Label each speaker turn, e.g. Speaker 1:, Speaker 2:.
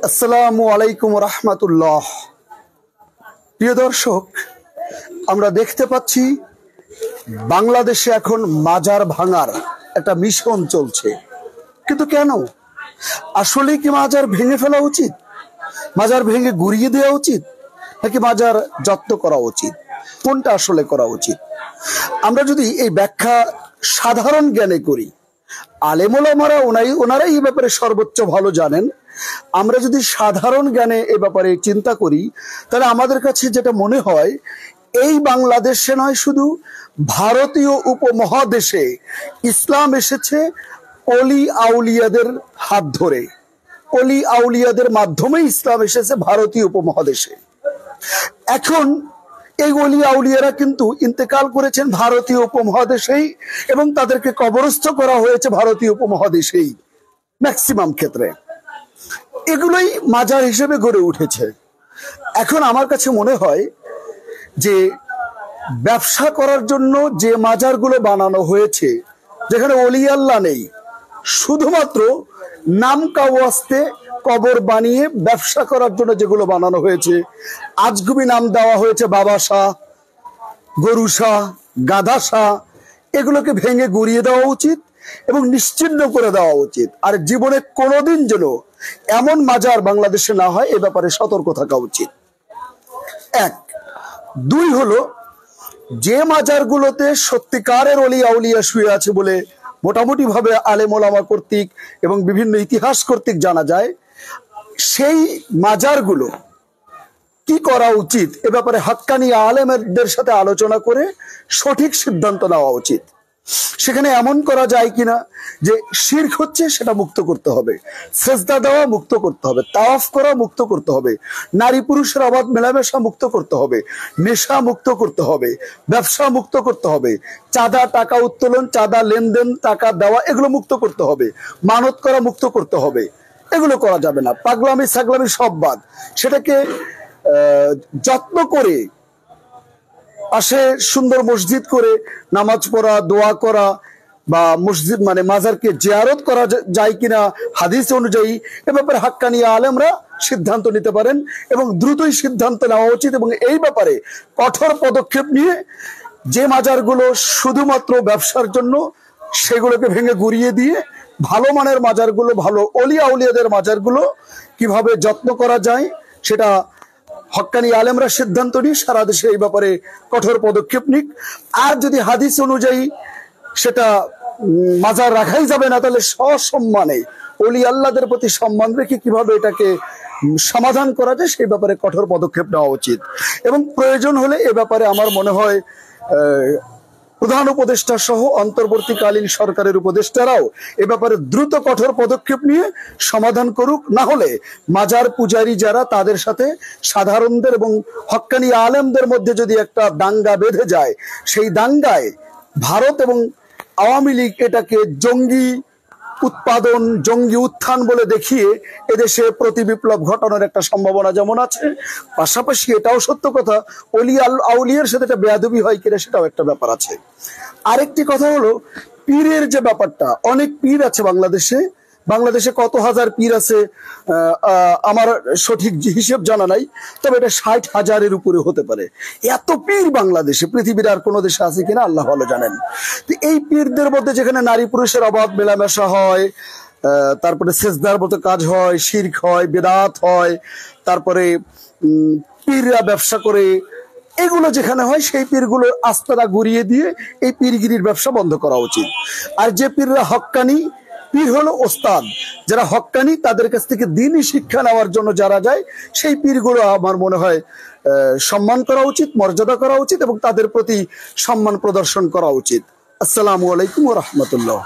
Speaker 1: আসসালামু আলাইকুম রহমতুল্লাহ। প্রিয় দর্শক, আমরা দেখতে পাচ্ছি বাংলাদেশে এখন মাজার ভাঙার একটা মিশন চলছে। কিন্তু কেন? আসলে কি মাজার ভেঙে ফেলা উচিত, মাজার ভেঙে গুড়িয়ে দেওয়া উচিত, নাকি মাজার যত্ন করা উচিত? কোনটা আসলে করা উচিত? আমরা যদি এই ব্যাখ্যা সাধারণ জ্ঞানে করি, আলেম ওলামারা ওনারাই এই ব্যাপারে সর্বোচ্চ ভালো জানেন। আমরা যদি সাধারণ জ্ঞানে এ ব্যাপারে চিন্তা করি, তাহলে আমাদের কাছে যেটা মনে হয়, এই বাংলাদেশে নয়, শুধু ভারতীয় উপমহাদেশে ইসলাম এসেছে অলি আউলিয়াদের হাত ধরে। অলি আউলিয়াদের মাধ্যমে ইসলাম এসেছে ভারতীয় উপমহাদেশে। এখন এই অলি আউলিয়ারা কিন্তু ইন্তেকাল করেছেন ভারতীয় উপমহাদেশেই, এবং তাদেরকে কবরস্থ করা হয়েছে ভারতীয় উপমহাদেশেই ম্যাক্সিমাম ক্ষেত্রে। এগুলোই মাজার হিসেবে গড়ে উঠেছে। এখন আমার কাছে মনে হয় যে ব্যবসা করার জন্য যে মাজারগুলো বানানো হয়েছে, যেখানে অলি আল্লাহ নেই, শুধুমাত্র নাম কাওয়াস্তে কবর বানিয়ে ব্যবসা করার জন্য যেগুলো বানানো হয়েছে, আজগুবি নাম দেওয়া হয়েছে বাবা শাহ, গরু শাহ, গাধা শাহ, এগুলোকে ভেঙে গুড়িয়ে দেওয়া উচিত এবং নিশ্চিহ্ন করে দেওয়া উচিত। আর জীবনে কোনোদিন যেন এমন মাজার বাংলাদেশে না হয়, এ ব্যাপারে সতর্ক থাকা উচিত। এক। দুই হলো, যে মাজারগুলোতে সত্যিকারের অলি আউলিয়া শুয়ে আছে বলে মোটামুটি ভাবে আলেম ওলামা কর্তৃক এবং বিভিন্ন ইতিহাস কর্তৃক জানা যায়, সেই মাজারগুলো কি করা উচিত এ ব্যাপারে হাক্কানি আলেমদের সাথে আলোচনা করে সঠিক সিদ্ধান্ত নেওয়া উচিত। সেখানে এমন করা যায় কিনা যে শিরক হচ্ছে সেটা মুক্ত করতে হবে, সেজদা দেওয়া মুক্ত করতে হবে, তাওয়াফ করা মুক্ত করতে হবে, নারী পুরুষের অবাধ মেলামেশা মুক্ত করতে হবে, নেশা মুক্ত করতে হবে, ব্যবসা মুক্ত করতে হবে, চাঁদা টাকা উত্তোলন, চাঁদা লেনদেন, টাকা দেওয়া, এগুলো মুক্ত করতে হবে, মানত করা মুক্ত করতে হবে। এগুলো করা যাবে না। পাগলামি ছাগলামি সব বাদ। সেটাকে যত্ন করে পাশে সুন্দর মসজিদ করে নামাজ পড়া, দোয়া করা, বা মসজিদ মানে মাজারকে জিয়ারত করা যায় কিনা হাদিস অনুযায়ী, এ ব্যাপারে হাক্কানি আলেমরা সিদ্ধান্ত নিতে পারেন এবং দ্রুতই সিদ্ধান্ত নেওয়া উচিত। এবং এই ব্যাপারে কঠোর পদক্ষেপ নিয়ে যে মাজারগুলো শুধুমাত্র ব্যবসার জন্য, সেগুলোকে ভেঙে গুড়িয়ে দিয়ে ভালো মানের মাজারগুলো, ভালো অলি আউলিয়াদের মাজারগুলো কিভাবে যত্ন করা যায়, সেটা হক্কানি আলেমরা সিদ্ধান্ত নিয়ে সারা দেশে এই ব্যাপারে কঠোর পদক্ষেপ নিক। আর যদি হাদিস অনুযায়ী সেটা মাজার রাখাই যাবে না, তাহলে সসম্মানে অলি আল্লাহদের প্রতি সম্মান রেখে কিভাবে এটাকে সমাধান করা যায় সেই ব্যাপারে কঠোর পদক্ষেপ নেওয়া উচিত। এবং প্রয়োজন হলে এ ব্যাপারে আমার মনে হয় প্রধান উপদেষ্টা সহ অন্তর্বর্তীকালীন সরকারের উপদেষ্টারাও এ ব্যাপারে দ্রুত কঠোর পদক্ষেপ নিয়ে সমাধান করুক। না হলে মাজার পূজারী যারা, তাদের সাথে সাধারণদের এবং হক্কানি আলেমদের মধ্যে যদি একটা দাঙ্গা বেঁধে যায়, সেই দাঙ্গায় ভারত এবং আওয়ামী লীগ এটাকে জঙ্গি উৎপাদন, জঙ্গি উত্থান বলে দেখিয়ে এদেশে প্রতি বিপ্লব ঘটানোর একটা সম্ভাবনা যেমন আছে, পাশাপাশি এটাও সত্য কথা, অলি আউলিয়ার সাথে একটা বেয়াদবি হয় কিনা সেটাও একটা ব্যাপার আছে। আরেকটি কথা হলো পীরের যে ব্যাপারটা, অনেক পীর আছে বাংলাদেশে কত হাজার পীর আছে আমার সঠিক হিসেব জানা নাই, তবে এটা 60,000-এর উপরে হতে পারে। এত পীর বাংলাদেশে, পৃথিবীর আর কোনো দেশে আছে কিনা আল্লাহ ভালো জানেন। তো এই পীরদের মধ্যে যেখানে নারী পুরুষের অবাধ মেলামেশা হয়, তারপরে সেজদার মতো কাজ হয়, শিরক হয়, বেদাত হয়, তারপরে পীররা ব্যবসা করে, এগুলো যেখানে হয় সেই পীরগুলোর আস্তানা গুড়িয়ে দিয়ে এই পীরগিরির ব্যবসা বন্ধ করা উচিত। আর যে পীররা হক্কানি, পীর হলো ওস্তাদ, যারা হক্কানি, তাদের কাছ থেকে দ্বীনি শিক্ষা নেওয়ার জন্য যারা যায়, সেই পীরগুলো আমার মনে হয় সম্মান করা উচিত, মর্যাদা করা উচিত এবং তাদের প্রতি সম্মান প্রদর্শন করা উচিত। আসসালামু আলাইকুম ওয়া রাহমাতুল্লাহ।